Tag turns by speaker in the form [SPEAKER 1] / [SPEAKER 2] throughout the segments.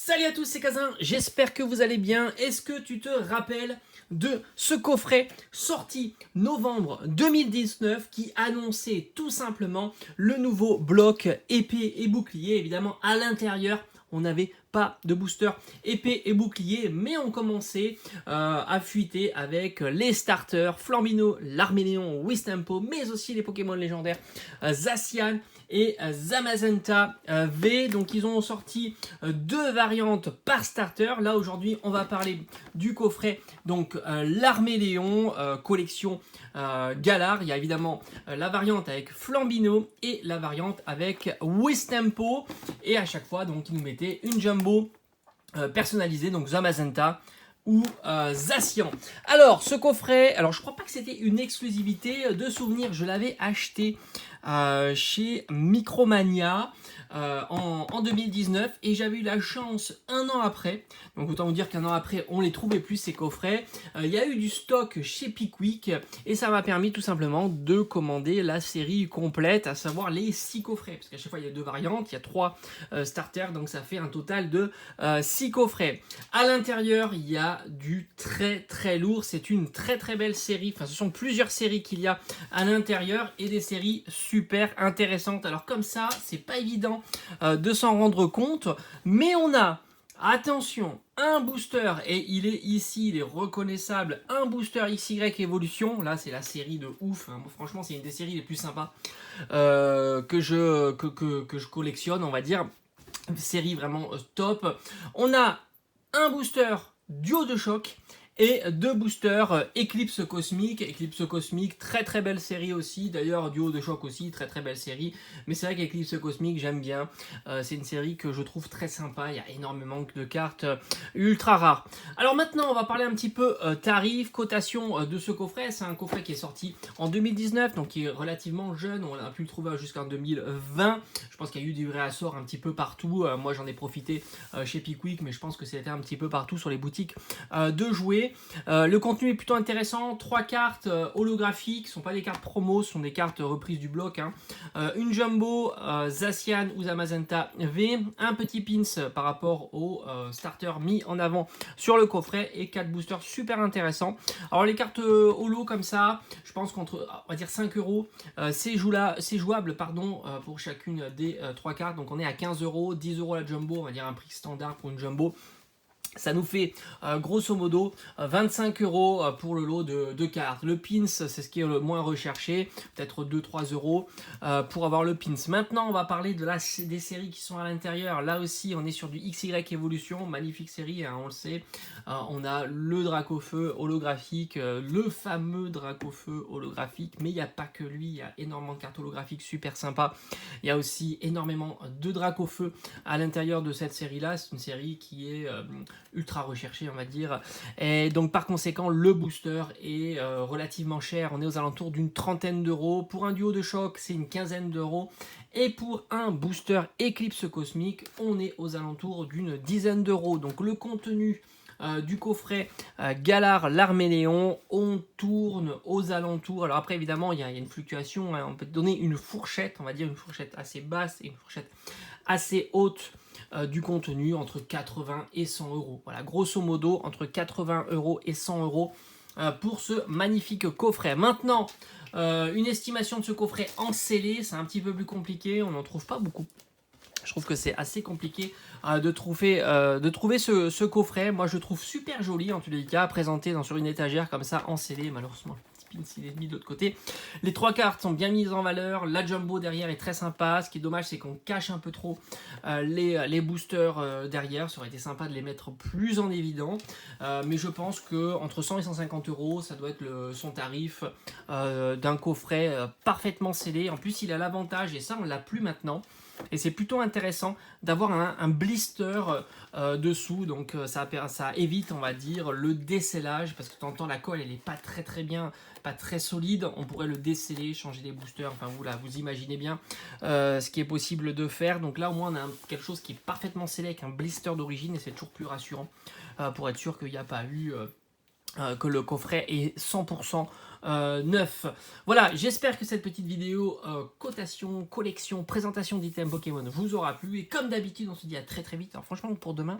[SPEAKER 1] Salut à tous, c'est Kazin, j'espère que vous allez bien. Est-ce que tu te rappelles de ce coffret sorti novembre 2019 qui annonçait tout simplement le nouveau bloc épée et bouclier? Évidemment, à l'intérieur, on n'avait pas de booster épée et bouclier, mais on commençait à fuiter avec les starters Flambino, l'Arméléon, Wistempo, mais aussi les Pokémon légendaires Zacian et Zamazenta V. Donc ils ont sorti deux variantes par starter. Là aujourd'hui on va parler du coffret, donc l'Arméléon collection Galar. Il y a évidemment la variante avec Flambino et la variante avec Wistempo. Et à chaque fois donc ils nous mettaient une jumbo personnalisée, donc Zamazenta ou Zacian. Alors ce coffret, alors je crois pas que c'était une exclusivité de souvenir, je l'avais acheté chez Micromania en 2019 et j'avais eu la chance un an après, donc autant vous dire qu'un an après on les trouvait plus ces coffrets. Il y a eu du stock chez Pickwick et ça m'a permis tout simplement de commander la série complète, à savoir les 6 coffrets, parce qu'à chaque fois il y a 2 variantes, il y a 3 starters, donc ça fait un total de 6 coffrets. À l'intérieur il y a du très très lourd, c'est une très très belle série, enfin ce sont plusieurs séries qu'il y a à l'intérieur et des séries super intéressantes. Alors comme ça c'est pas évident de s'en rendre compte, mais on a, attention, un booster, et il est ici, il est reconnaissable, un booster XY Evolution. Là c'est la série de ouf, hein. Franchement c'est une des séries les plus sympas que je collectionne, on va dire, série vraiment top. On a un booster duo de choc et 2 boosters Eclipse Cosmique. Eclipse Cosmique, très très belle série aussi. D'ailleurs, Duo de Choc aussi, très très belle série. Mais c'est vrai qu'Eclipse Cosmique, j'aime bien. C'est une série que je trouve très sympa. Il y a énormément de cartes ultra rares. Alors maintenant, on va parler un petit peu tarif, cotation de ce coffret. C'est un coffret qui est sorti en 2019, donc qui est relativement jeune. On a pu le trouver jusqu'en 2020. Je pense qu'il y a eu du réassort un petit peu partout. Moi, j'en ai profité chez Pickwick, mais je pense que c'était un petit peu partout sur les boutiques de jouets. Le contenu est plutôt intéressant, 3 cartes holographiques, ce ne sont pas des cartes promo, ce sont des cartes reprises du bloc, hein. Une jumbo Zacian ou Zamazenta V, un petit pins par rapport au starter mis en avant sur le coffret et 4 boosters super intéressants. Alors les cartes holo comme ça, je pense qu'entre on va dire 5 euros, c'est jouable pour chacune des 3 cartes. Donc on est à 15 euros, 10 euros la jumbo, on va dire un prix standard pour une jumbo. Ça nous fait grosso modo 25 euros pour le lot de cartes. Le pins, c'est ce qui est le moins recherché, peut-être 2-3 euros pour avoir le pins. Maintenant, on va parler des séries qui sont à l'intérieur. Là aussi, on est sur du XY Evolution, magnifique série, hein, on le sait. On a le Dracofeu holographique, le fameux Dracofeu holographique, mais il n'y a pas que lui, il y a énormément de cartes holographiques super sympas. Il y a aussi énormément de Dracofeu à l'intérieur de cette série-là. C'est une série qui est ultra recherché, on va dire, et donc par conséquent le booster est relativement cher. On est aux alentours d'une trentaine d'euros. Pour un duo de choc c'est une quinzaine d'euros, et pour un booster Eclipse Cosmique on est aux alentours d'une dizaine d'euros. Donc le contenu du coffret Galar l'Arméléon, on tourne aux alentours, alors après évidemment il y a une fluctuation, hein. On peut donner une fourchette, on va dire une fourchette assez basse et une fourchette assez haute du contenu entre 80 et 100 euros. Voilà, grosso modo, entre 80 euros et 100 euros pour ce magnifique coffret. Maintenant, une estimation de ce coffret en scellé, c'est un petit peu plus compliqué, on n'en trouve pas beaucoup. Je trouve que c'est assez compliqué de trouver ce coffret. Moi, je le trouve super joli, en tous les cas, présenté sur une étagère comme ça, en scellé. Malheureusement, le petit pin, il est mis de l'autre côté. Les 3 cartes sont bien mises en valeur. La jumbo derrière est très sympa. Ce qui est dommage, c'est qu'on cache un peu trop les boosters derrière. Ça aurait été sympa de les mettre plus en évident. Mais je pense qu'entre 100 et 150 euros, ça doit être son tarif d'un coffret parfaitement scellé. En plus, il a l'avantage, et ça, on l'a plus maintenant, et c'est plutôt intéressant d'avoir un blister dessous, donc ça évite, on va dire, le décellage, parce que tu entends la colle, elle n'est pas très bien, pas très solide. On pourrait le déceller, changer les boosters, enfin vous imaginez bien ce qui est possible de faire. Donc là au moins on a quelque chose qui est parfaitement scellé avec un blister d'origine, et c'est toujours plus rassurant pour être sûr qu'il n'y a pas eu que le coffret est 100% neuf. Voilà, j'espère que cette petite vidéo cotation, collection, présentation d'items Pokémon vous aura plu. Et comme d'habitude, on se dit à très très vite. Alors franchement, pour demain,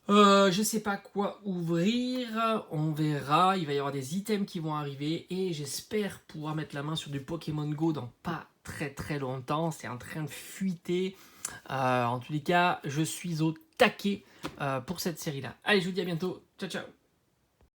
[SPEAKER 1] je sais pas quoi ouvrir, on verra, il va y avoir des items qui vont arriver et j'espère pouvoir mettre la main sur du Pokémon Go dans pas très très longtemps. C'est en train de fuiter. En tous les cas, je suis au taquet pour cette série-là. Allez, je vous dis à bientôt. Ciao, ciao.